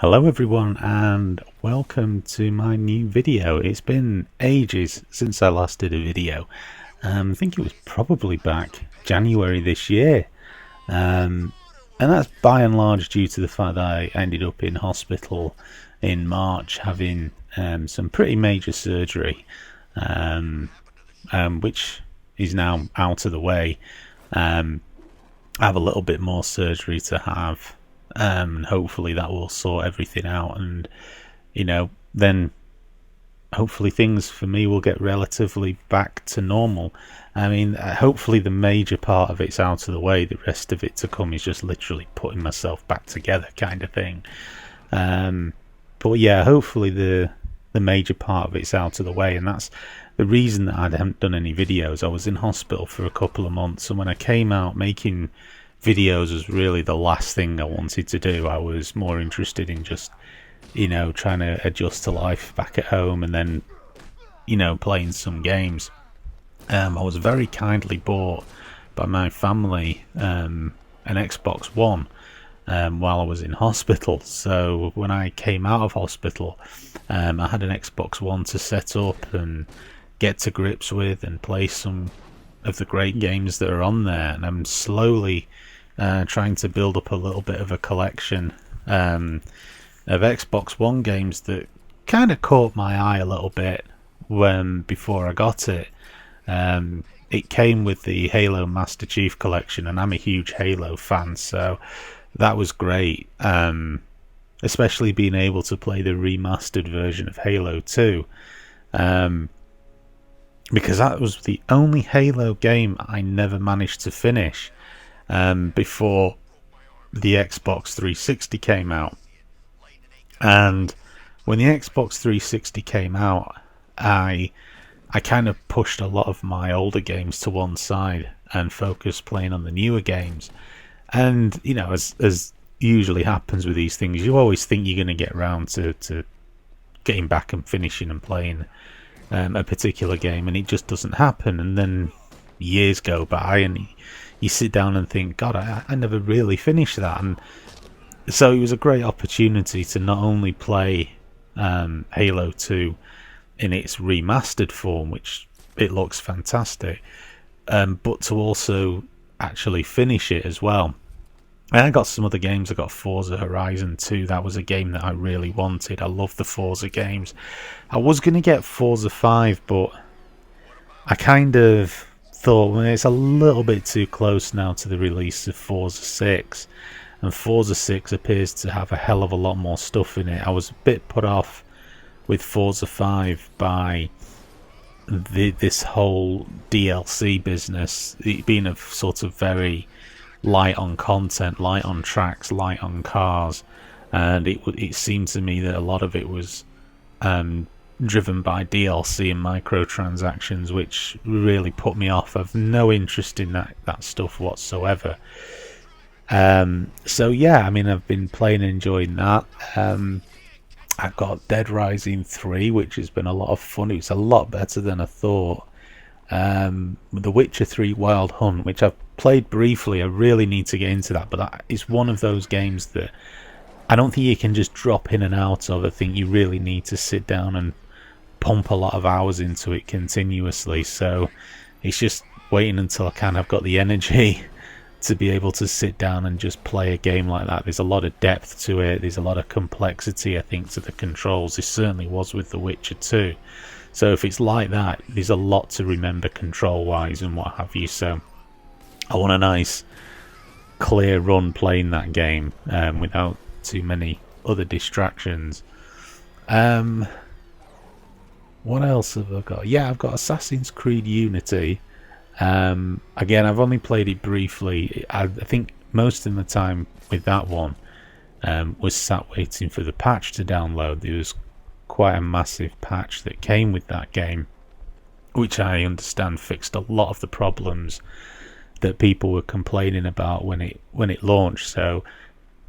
Hello everyone and welcome to my new video. It's been ages since I last did a video. I think it was probably back January this year. And that's by and large due to the fact that I ended up in hospital in March having some pretty major surgery, which is now out of the way. I have a little bit more surgery to have. And hopefully that will sort everything out, and then hopefully things for me will get relatively back to normal. I mean, hopefully the major part of it's out of the way. The rest of it to come is just literally putting myself back together kind of thing. But yeah, hopefully the major part of it's out of the way, and that's the reason that I haven't done any videos. I was in hospital for a couple of months, and when I came out, making videos was really the last thing I wanted to do. I was more interested in just, trying to adjust to life back at home, and then, playing some games. I was very kindly bought by my family an Xbox One while I was in hospital. So when I came out of hospital, I had an Xbox One to set up and get to grips with and play some of the great games that are on there. And I'm slowly trying to build up a little bit of a collection of Xbox One games that kind of caught my eye a little bit before I got it. It came with the Halo Master Chief Collection, and I'm a huge Halo fan, so that was great. Especially being able to play the remastered version of Halo 2. Because that was the only Halo game I never managed to finish before the Xbox 360 came out. And when the Xbox 360 came out, I kind of pushed a lot of my older games to one side and focused playing on the newer games. And as usually happens with these things, you always think you're going to get around to getting back and finishing and playing a particular game, and it just doesn't happen. And then years go by and you sit down and think, God, I never really finished that. And so it was a great opportunity to not only play Halo 2 in its remastered form, which it looks fantastic, but to also actually finish it as well. And I got some other games. I got Forza Horizon 2. That was a game that I really wanted. I love the Forza games. I was going to get Forza 5, but I kind of thought, well, it's a little bit too close now to the release of Forza 6. And Forza 6 appears to have a hell of a lot more stuff in it. I was a bit put off with Forza 5 by this whole DLC business, it being a sort of very light on content, light on tracks, light on cars, and it seemed to me that a lot of it was driven by DLC and microtransactions, which really put me off. I've no interest in that stuff whatsoever. So yeah, I mean, I've been playing and enjoying that. I've got Dead Rising 3, which has been a lot of fun. It's a lot better than I thought. The Witcher 3 Wild Hunt, which I've played briefly. I really need to get into that, but that is one of those games that I don't think you can just drop in and out of. I think you really need to sit down and pump a lot of hours into it continuously. So it's just waiting until I kind of got the energy to be able to sit down and just play a game like that. There's a lot of depth to it. There's a lot of complexity, I think, to the controls. There certainly was with The Witcher 2. So if it's like that, there's a lot to remember control-wise and what have you. So I want a nice, clear run playing that game without too many other distractions. What else have I got? Yeah, I've got Assassin's Creed Unity. Again, I've only played it briefly. I think most of the time with that one was sat waiting for the patch to download. There was quite a massive patch that came with that game, which I understand fixed a lot of the problems that people were complaining about when it launched. So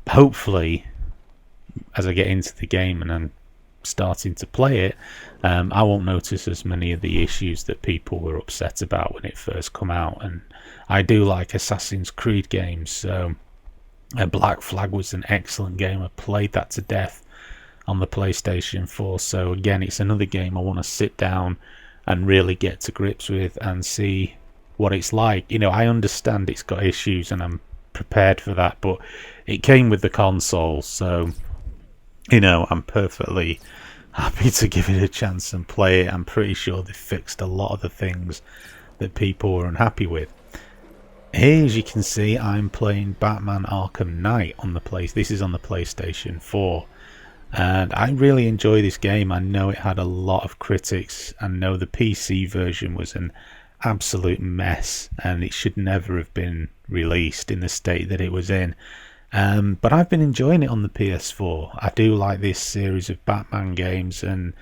hopefully, as I get into the game and I'm starting to play it, I won't notice as many of the issues that people were upset about when it first come out. And I do like Assassin's Creed games, so Black Flag was an excellent game. I played that to death on the PlayStation 4. So again, it's another game I want to sit down and really get to grips with and see what it's like. You know, I understand it's got issues and I'm prepared for that, but it came with the console, so you know, I'm perfectly happy to give it a chance and play it. I'm pretty sure they fixed a lot of the things that people were unhappy with. Here, as you can see, I'm playing Batman Arkham Knight on the This is on the PlayStation 4, and I really enjoy this game. I know it had a lot of critics. I know the PC version was an absolute mess, and it should never have been released in the state that it was in. But I've been enjoying it on the PS4. I do like this series of Batman games, and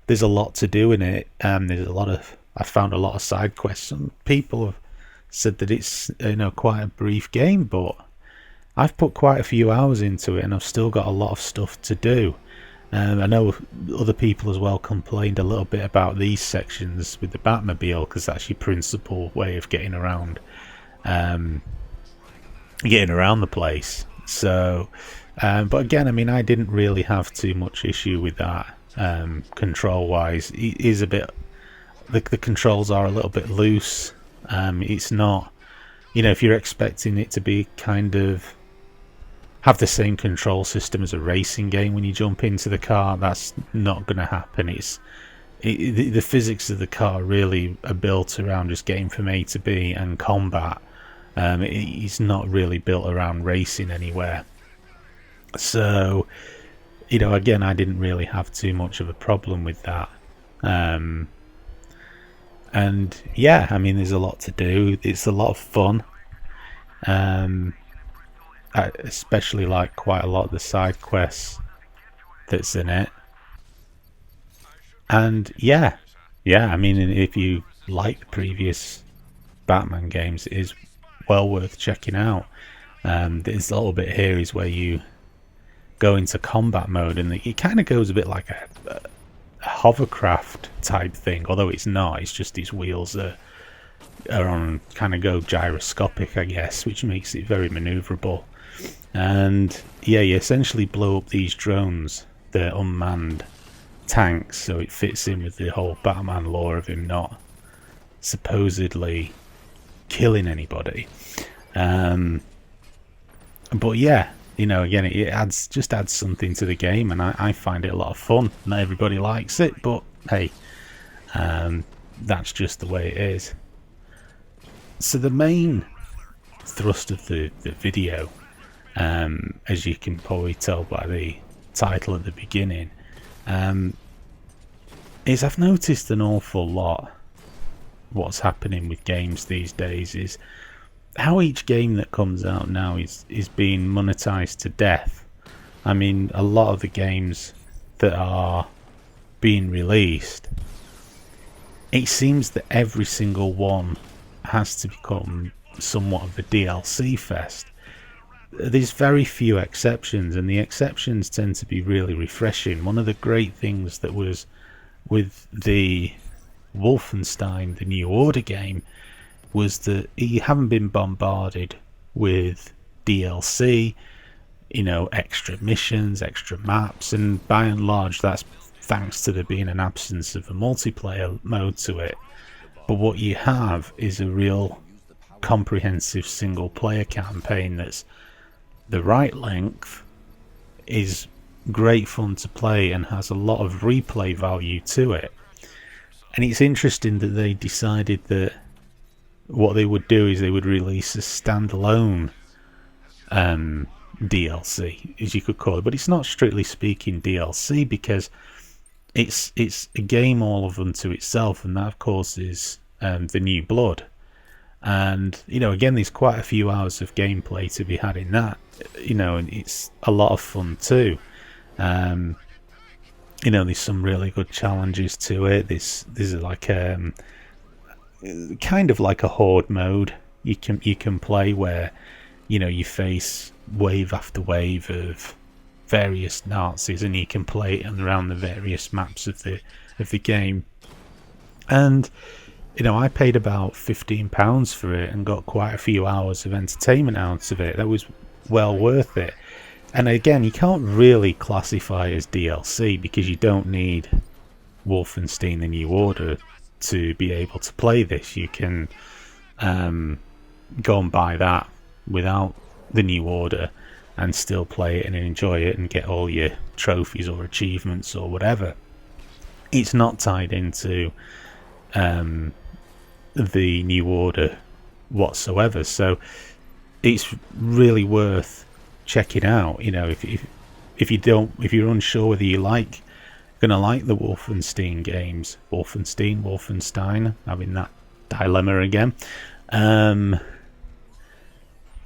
there's a lot to do in it. I found a lot of side quests. Some people have said that it's, you know, quite a brief game, but I've put quite a few hours into it, and I've still got a lot of stuff to do. I know other people as well complained a little bit about these sections with the Batmobile, because that's your principal way of getting around the place. So, but again, I mean, I didn't really have too much issue with that. Control-wise, it is a bit. The controls are a little bit loose. It's not, you know, if you're expecting it to be kind of have the same control system as a racing game when you jump into the car, that's not going to happen. The physics of the car really are built around just getting from A to B and combat. It's not really built around racing anywhere. So, you know, again, I didn't really have too much of a problem with that. And yeah, I mean, there's a lot to do. It's a lot of fun. I especially like quite a lot of the side quests that's in it. And yeah, I mean, if you like the previous Batman games, it is well worth checking out. There's a little bit here is where you go into combat mode, and it kind of goes a bit like a hovercraft type thing, although it's not. It's just these wheels that are on, kind of go gyroscopic, I guess, which makes it very maneuverable. And yeah, you essentially blow up these drones. They're unmanned tanks, so it fits in with the whole Batman lore of him not supposedly killing anybody. But yeah, you know, again, it adds something to the game, and I find it a lot of fun. Not everybody likes it, but hey, that's just the way it is. So the main thrust of the video, as you can probably tell by the title at the beginning, is I've noticed an awful lot. What's happening with games these days is how each game that comes out now is being monetized to death. I mean, a lot of the games that are being released, it seems that every single one has to become somewhat of a DLC fest. There's very few exceptions, and the exceptions tend to be really refreshing. One of the great things that was with the Wolfenstein, the New Order game, was that you haven't been bombarded with DLC, you know, extra missions, extra maps, and by and large that's thanks to there being an absence of a multiplayer mode to it. But what you have is a real comprehensive single player campaign that's the right length, is great fun to play, and has a lot of replay value to it. And it's interesting that they decided that what they would do is they would release a standalone DLC, as you could call it, but it's not strictly speaking DLC, because it's a game all of unto itself, and that of course is the New Blood. And you know, again, there's quite a few hours of gameplay to be had in that, you know, and it's a lot of fun too. You know, there's some really good challenges to it. This is like kind of like a horde mode you can play, where you know you face wave after wave of various Nazis, and you can play around the various maps of the game. And you know, I paid about £15 for it and got quite a few hours of entertainment out of it. That was well worth it. And again, you can't really classify as DLC because you don't need Wolfenstein: The New Order to be able to play this. You can go and buy that without the New Order and still play it and enjoy it and get all your trophies or achievements or whatever. It's not tied into the New Order whatsoever, so it's really worth checking out. You know, if you're unsure whether you're gonna like the Wolfenstein games, Wolfenstein, having that dilemma again.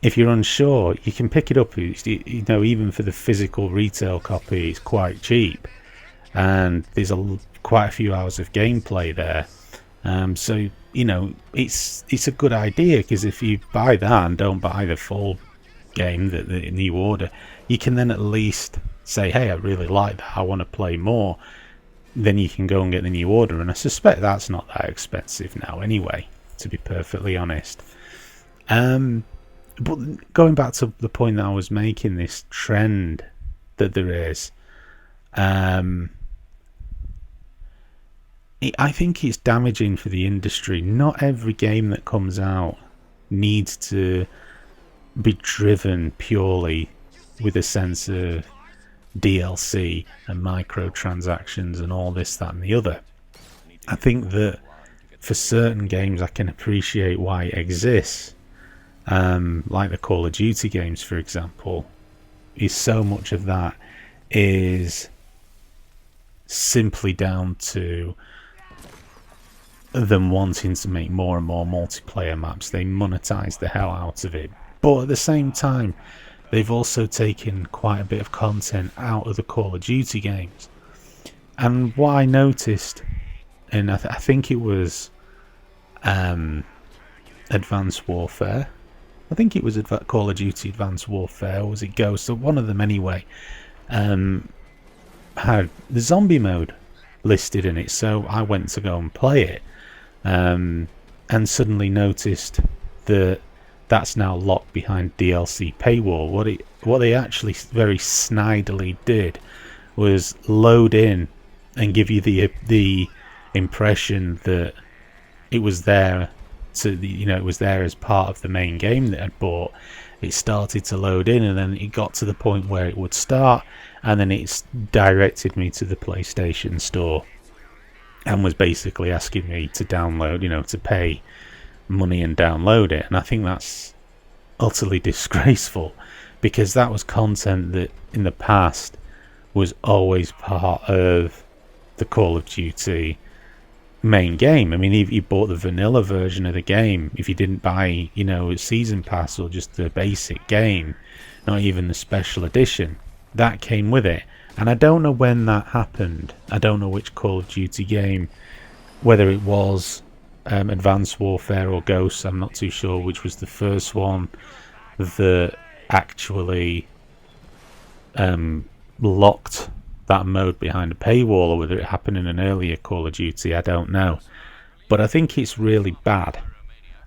If you're unsure, you can pick it up. You know, even for the physical retail copy, it's quite cheap, and there's quite a few hours of gameplay there. So you know, it's a good idea, because if you buy that and don't buy the full game, the New Order, you can then at least say, hey, I really like that, I want to play more. Then you can go and get the New Order, and I suspect that's not that expensive now anyway, to be perfectly honest. But going back to the point that I was making, this trend that there is, I think it's damaging for the industry. Not every game that comes out needs to be driven purely with a sense of DLC and microtransactions and all this, that and the other. I think that for certain games I can appreciate why it exists, like the Call of Duty games, for example. Is so much of that is simply down to them wanting to make more and more multiplayer maps. They monetize the hell out of it, but at the same time they've also taken quite a bit of content out of the Call of Duty games. And what I noticed, and I think it was Advanced Warfare, I think it was Call of Duty Advanced Warfare, or was it Ghost? So one of them anyway, had the zombie mode listed in it, so I went to go and play it, and suddenly noticed that that's now locked behind DLC paywall. What they actually very snidely did was load in and give you the impression that it was there it was there as part of the main game that I'd bought. It started to load in, and then it got to the point where it would start, and then it's directed me to the PlayStation Store and was basically asking me to download, to pay money and download it. And I think that's utterly disgraceful, because that was content that in the past was always part of the Call of Duty main game. I mean, if you bought the vanilla version of the game, if you didn't buy a season pass or just the basic game, not even the special edition, that came with it. And I don't know when that happened. I don't know which Call of Duty game, whether it was Advanced Warfare or Ghost. I'm not too sure which was the first one that actually locked that mode behind a paywall, or whether it happened in an earlier Call of Duty. I don't know, but I think it's really bad,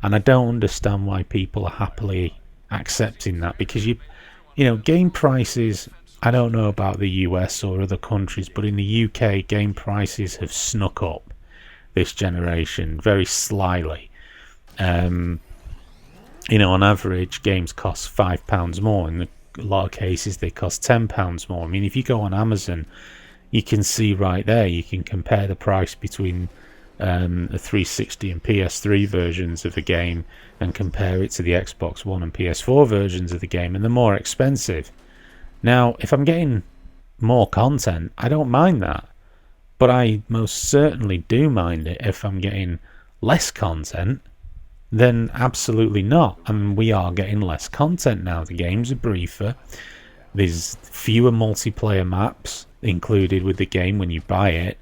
and I don't understand why people are happily accepting that, because game prices, I don't know about the US or other countries, but in the UK, game prices have snuck up this generation very slyly. On average, games cost £5 more. In a lot of cases, they cost £10 more. I mean, if you go on Amazon, you can see right there, you can compare the price between the 360 and PS3 versions of the game and compare it to the Xbox One and PS4 versions of the game, and they're more expensive. Now, if I'm getting more content, I don't mind that, but I most certainly do mind it if I'm getting less content. Then absolutely not. I mean, we are getting less content now. The games are briefer. There's fewer multiplayer maps included with the game when you buy it,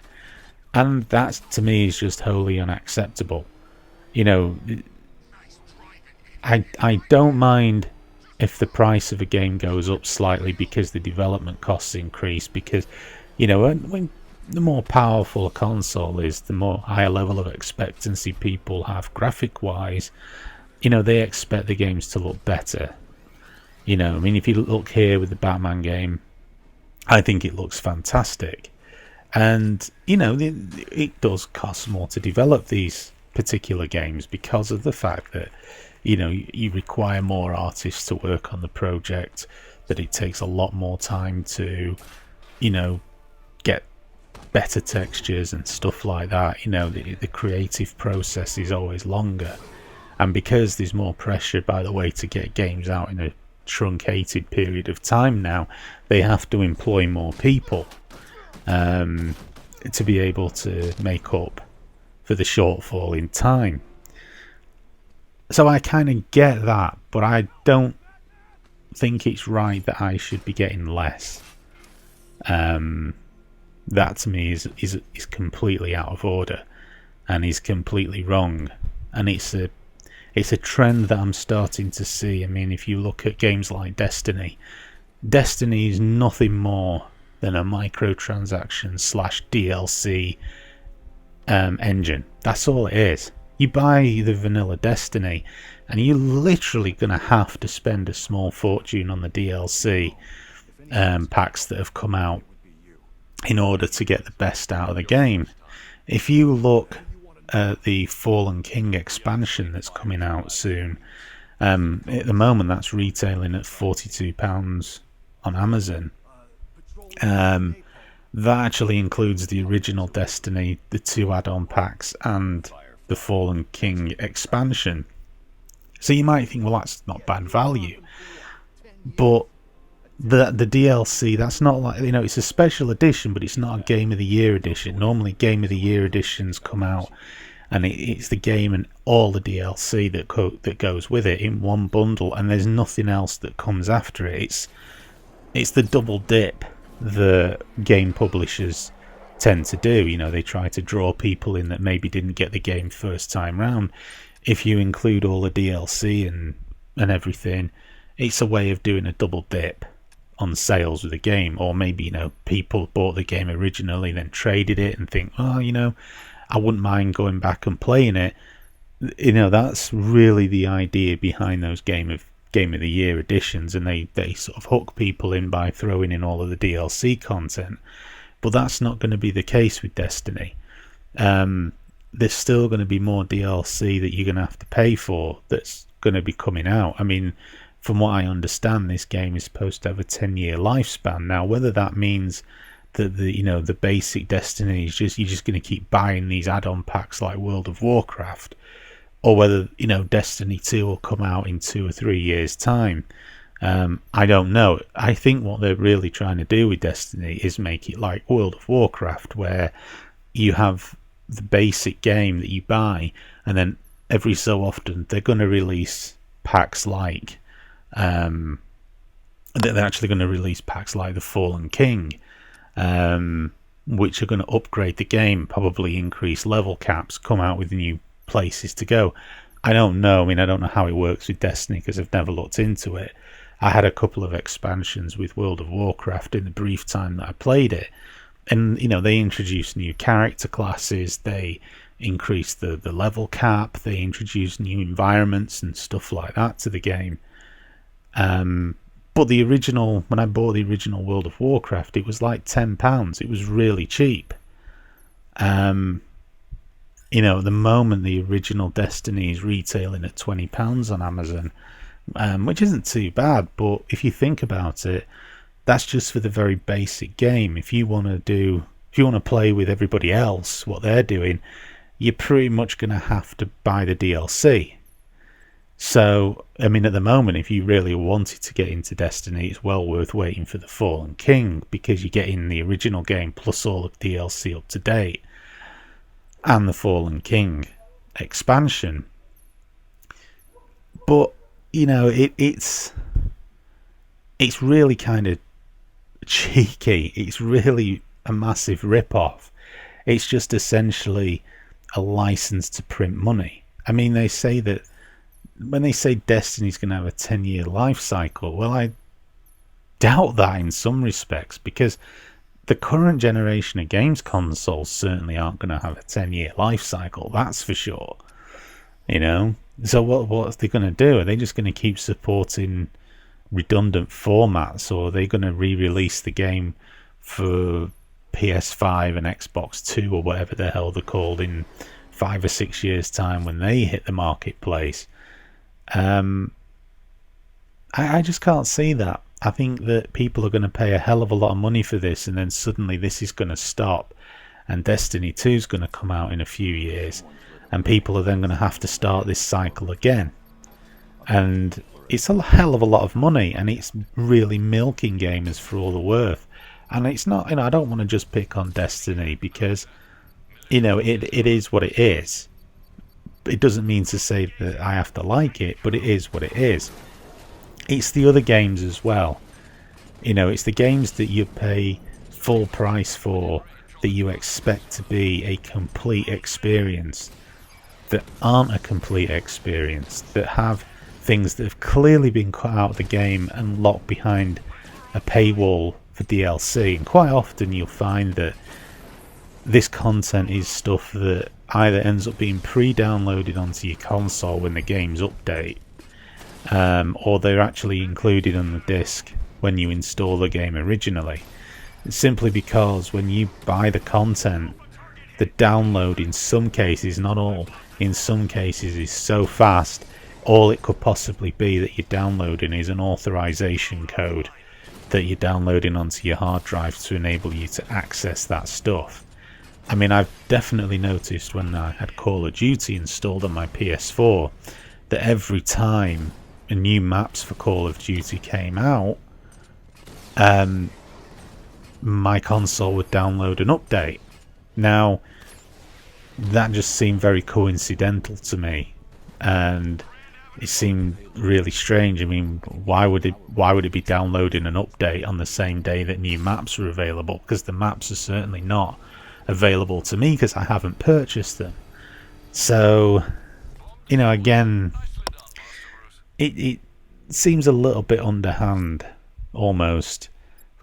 and that to me is just wholly unacceptable. I don't mind if the price of a game goes up slightly because the development costs increase, because when the more powerful a console is, the more higher level of expectancy people have graphic wise. They expect the games to look better. You know, I mean, if you look here with the Batman game, I think it looks fantastic. And, you know, it does cost more to develop these particular games because of the fact that, you know, you require more artists to work on the project, that it takes a lot more time to, you know, get better textures and stuff like that. You know, the creative process is always longer. And because there's more pressure, by the way, to get games out in a truncated period of time now, they have to employ more people to be able to make up for the shortfall in time. So I kind of get that, but I don't think it's right that I should be getting less. That to me is completely out of order and is completely wrong, and it's a trend that I'm starting to see. I mean, if you look at games like Destiny is nothing more than a microtransaction / DLC engine. That's all it is. You buy the vanilla Destiny and you're literally going to have to spend a small fortune on the DLC packs that have come out in order to get the best out of the game. If you look at the Fallen King expansion that's coming out soon, at the moment that's retailing at £42 on Amazon. That actually includes the original Destiny, the 2 add-on packs, and the Fallen King expansion. So you might think, well, that's not bad value, but the DLC, that's not like, you know, it's a special edition, but it's not a Game of the Year edition. Normally Game of the Year editions come out and it's the game and all the DLC that goes with it in one bundle, and there's nothing else that comes after it. It's the double dip the game publishers tend to do. You know, they try to draw people in that maybe didn't get the game first time round. If you include all the DLC and everything, it's a way of doing a double dip on sales with the game. Or maybe, you know, people bought the game originally, then traded it and think, oh, you know, I wouldn't mind going back and playing it. You know, that's really the idea behind those Game of the Year editions, and they sort of hook people in by throwing in all of the DLC content. But that's not going to be the case with Destiny. There's still going to be more DLC that you're going to have to pay for that's going to be coming out. I mean, from what I understand, this game is supposed to have a 10-year lifespan. Now, whether that means that the basic Destiny is you're just going to keep buying these add-on packs like World of Warcraft, or whether, you know, Destiny 2 will come out in 2 or 3 years' time, I don't know. I think what they're really trying to do with Destiny is make it like World of Warcraft, where you have the basic game that you buy, and then every so often they're going to release packs like they're actually going to release packs like the Fallen King, which are going to upgrade the game, probably increase level caps, come out with new places to go. I don't know. I mean, I don't know how it works with Destiny because I've never looked into it. I had a couple of expansions with World of Warcraft in the brief time that I played it, and, you know, they introduced new character classes, they increased the level cap, they introduced new environments and stuff like that to the game. But the original, when I bought the original World of Warcraft, it was like £10. It was really cheap. You know, at the moment, the original Destiny is retailing at £20 on Amazon, which isn't too bad. But if you think about it, that's just for the very basic game. If you want to play with everybody else, what they're doing, you're pretty much going to have to buy the DLC. So, I mean, at the moment, if you really wanted to get into Destiny, it's well worth waiting for the Fallen King, because you're getting the original game plus all of DLC up to date, and the Fallen King expansion. But, you know, it's really kind of cheeky. It's really a massive rip-off. It's just essentially a license to print money. I mean, they say that when they say Destiny's going to have a 10-year life cycle, well, I doubt that in some respects, because the current generation of games consoles certainly aren't going to have a 10-year life cycle, that's for sure. You know, so what are they going to do? Are they just going to keep supporting redundant formats, or are they going to re-release the game for PS5 and Xbox 2 or whatever the hell they're called in 5 or 6 years' time when they hit the marketplace? I just can't see that. I think that people are going to pay a hell of a lot of money for this, and then suddenly this is going to stop, and Destiny 2 is going to come out in a few years, and people are then going to have to start this cycle again. And it's a hell of a lot of money, and it's really milking gamers for all they're worth. And it's not, I don't want to just pick on Destiny, because it is what it is. It doesn't mean to say that I have to like it, but it is what it is. It's the other games as well. It's the games that you pay full price for, that you expect to be a complete experience, that aren't a complete experience, that have things that have clearly been cut out of the game and locked behind a paywall for DLC. And quite often you'll find that this content is stuff that either ends up being pre-downloaded onto your console when the games update, or they're actually included on the disc when you install the game originally. It's simply because when you buy the content, the download in some cases, not all, in some cases is so fast, all it could possibly be that you're downloading is an authorization code that you're downloading onto your hard drive to enable you to access that stuff. I mean, I've definitely noticed when I had Call of Duty installed on my PS4 that every time new maps for Call of Duty came out, my console would download an update. Now, that just seemed very coincidental to me, and it seemed really strange. I mean, why would it be downloading an update on the same day that new maps are available? Because the maps are certainly not available to me because I haven't purchased them. So, again, it seems a little bit underhand, almost.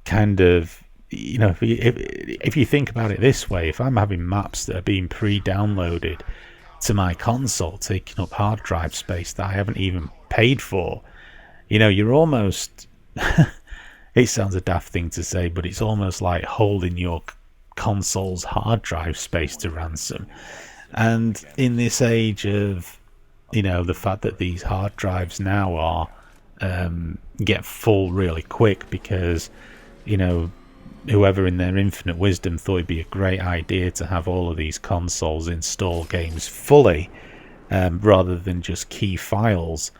Kind of, if you think about it this way, if I'm having maps that are being pre-downloaded to my console, taking up hard drive space that I haven't even paid for, you're almost it sounds a daft thing to say, but it's almost like holding your console's hard drive space to ransom. And in this age of the fact that these hard drives now are get full really quick because whoever in their infinite wisdom thought it'd be a great idea to have all of these consoles install games fully, rather than just key files,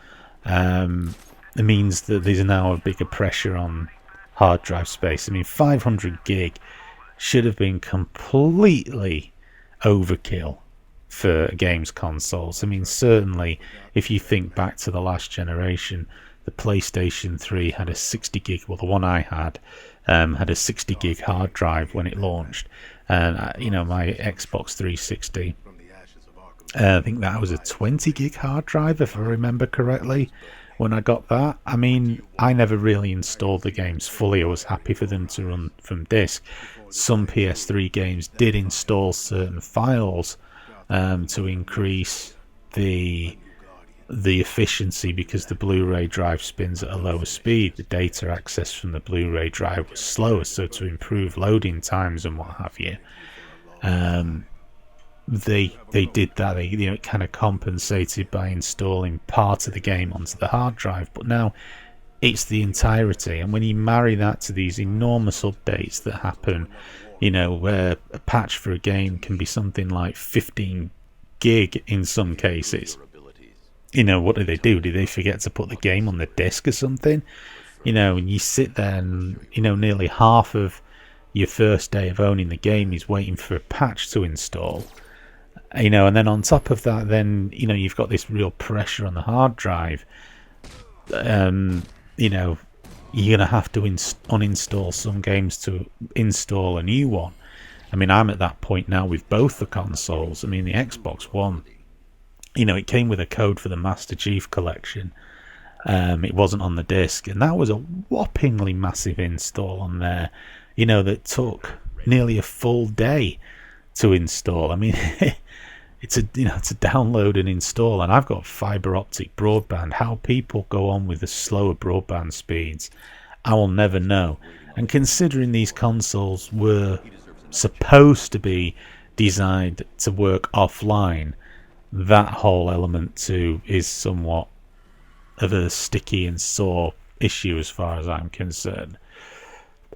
it means that there's now a bigger pressure on hard drive space. I mean, 500 gig should have been completely overkill for games consoles. I mean, certainly if you think back to the last generation, the PlayStation 3 had a 60 gig, well, the one I had a 60 gig hard drive when it launched, and my Xbox 360, I think that was a 20 gig hard drive if I remember correctly when I got that. I mean, I never really installed the games fully. I was happy for them to run from disk. Some PS3 games did install certain files to increase the efficiency, because the Blu-ray drive spins at a lower speed. The data access from the Blu-ray drive was slower, so to improve loading times and what have you, they did that. It kind of compensated by installing part of the game onto the hard drive. But now it's the entirety, and when you marry that to these enormous updates that happen, where a patch for a game can be something like 15 gig in some cases. What do? Do they forget to put the game on the disc or something? And you sit there and, nearly half of your first day of owning the game is waiting for a patch to install. And then on top of that, then, you've got this real pressure on the hard drive. You're going to have to uninstall some games to install a new one. I mean, I'm at that point now with both the consoles. I mean, the Xbox One, it came with a code for the Master Chief Collection. It wasn't on the disc, and that was a whoppingly massive install on there, that took nearly a full day to install. I mean, it's a it's a download and install, and I've got fiber optic broadband. How people go on with the slower broadband speeds, I will never know. And considering these consoles were supposed to be designed to work offline, that whole element too is somewhat of a sticky and sore issue as far as I'm concerned.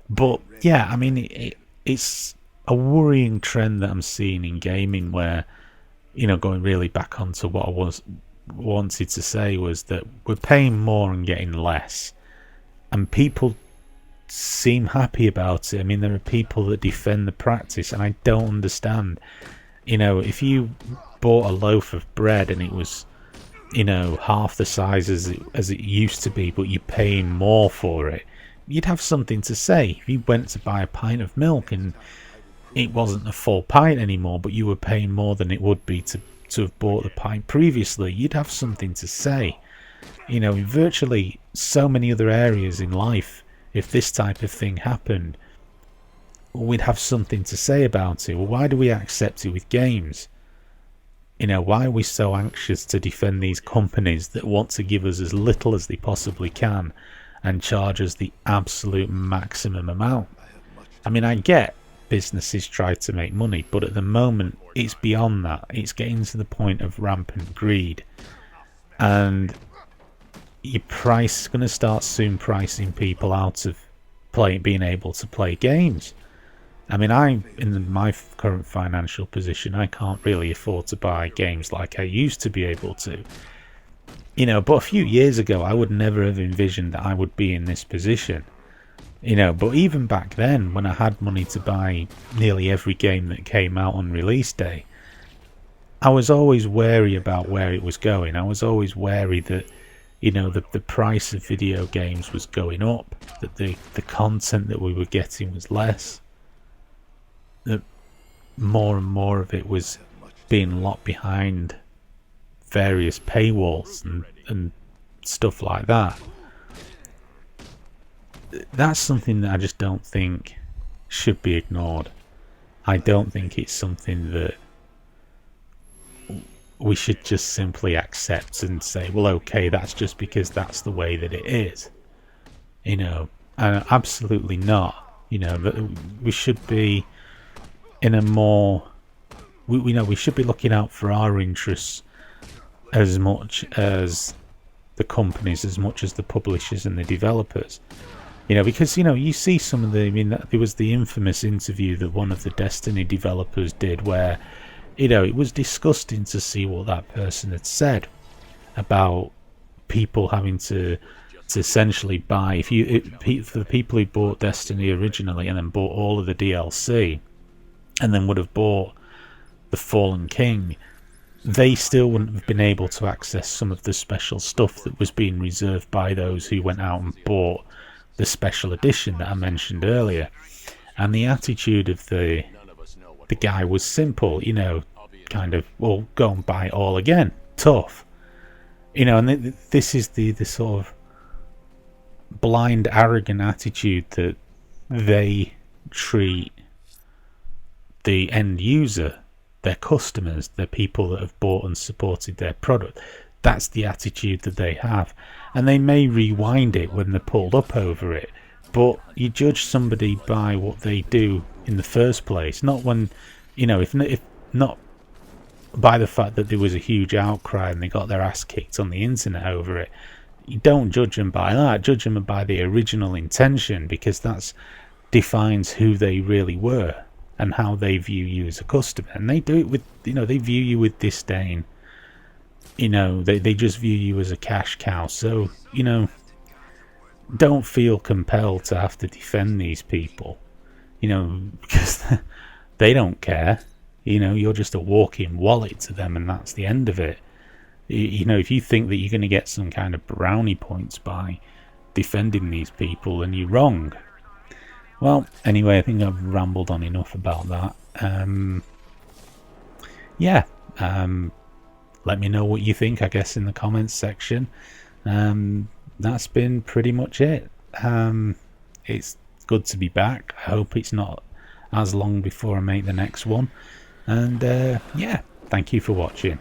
But yeah, I mean, it's a worrying trend that I'm seeing in gaming where, going really back onto what I wanted to say was that we're paying more and getting less, and people seem happy about it. I mean, there are people that defend the practice, and I don't understand. If you bought a loaf of bread and it was, half the size as it used to be, but you're paying more for it, you'd have something to say. If you went to buy a pint of milk and it wasn't a full pint anymore, but you were paying more than it would be to have bought the pint previously, you'd have something to say. In virtually so many other areas in life, if this type of thing happened, we'd have something to say about it. Well, why do we accept it with games? Why are we so anxious to defend these companies that want to give us as little as they possibly can and charge us the absolute maximum amount? I mean, I get businesses try to make money, but at the moment it's beyond that. It's getting to the point of rampant greed, and your price is going to start soon pricing people out of being able to play games. I mean, I'm in my current financial position, I can't really afford to buy games like I used to be able to. But a few years ago I would never have envisioned that I would be in this position. But even back then, when I had money to buy nearly every game that came out on release day, I was always wary about where it was going. I was always wary that, the price of video games was going up, that the content that we were getting was less, that more and more of it was being locked behind various paywalls and stuff like that. That's something that I just don't think should be ignored. I don't think it's something that we should just simply accept and say, well, okay, that's just because that's the way that it is. Absolutely not. We should be in a more... we should be looking out for our interests as much as the companies, as much as the publishers and the developers. Because you see some of the... I mean, there was the infamous interview that one of the Destiny developers did where, it was disgusting to see what that person had said about people having to essentially buy... for the people who bought Destiny originally and then bought all of the DLC and then would have bought the Fallen King, they still wouldn't have been able to access some of the special stuff that was being reserved by those who went out and bought the special edition that I mentioned earlier. And the attitude of the guy was simple, kind of, well, go and buy it all again. Tough. And this is the sort of blind, arrogant attitude that they treat the end user, their customers, the people that have bought and supported their product. That's the attitude that they have. And they may rewind it when they're pulled up over it, but you judge somebody by what they do in the first place, not when, if not by the fact that there was a huge outcry and they got their ass kicked on the internet over it. You don't judge them by that. Judge them by the original intention, because that defines who they really were and how they view you as a customer. And they do it with, they view you with disdain. They just view you as a cash cow. So, don't feel compelled to have to defend these people, because they don't care. You're just a walking wallet to them, and that's the end of it. If you think that you're going to get some kind of brownie points by defending these people, then you're wrong. Well, anyway, I think I've rambled on enough about that. Let me know what you think, I guess, in the comments section. That's been pretty much it. It's good to be back. I hope it's not as long before I make the next one. And Thank you for watching.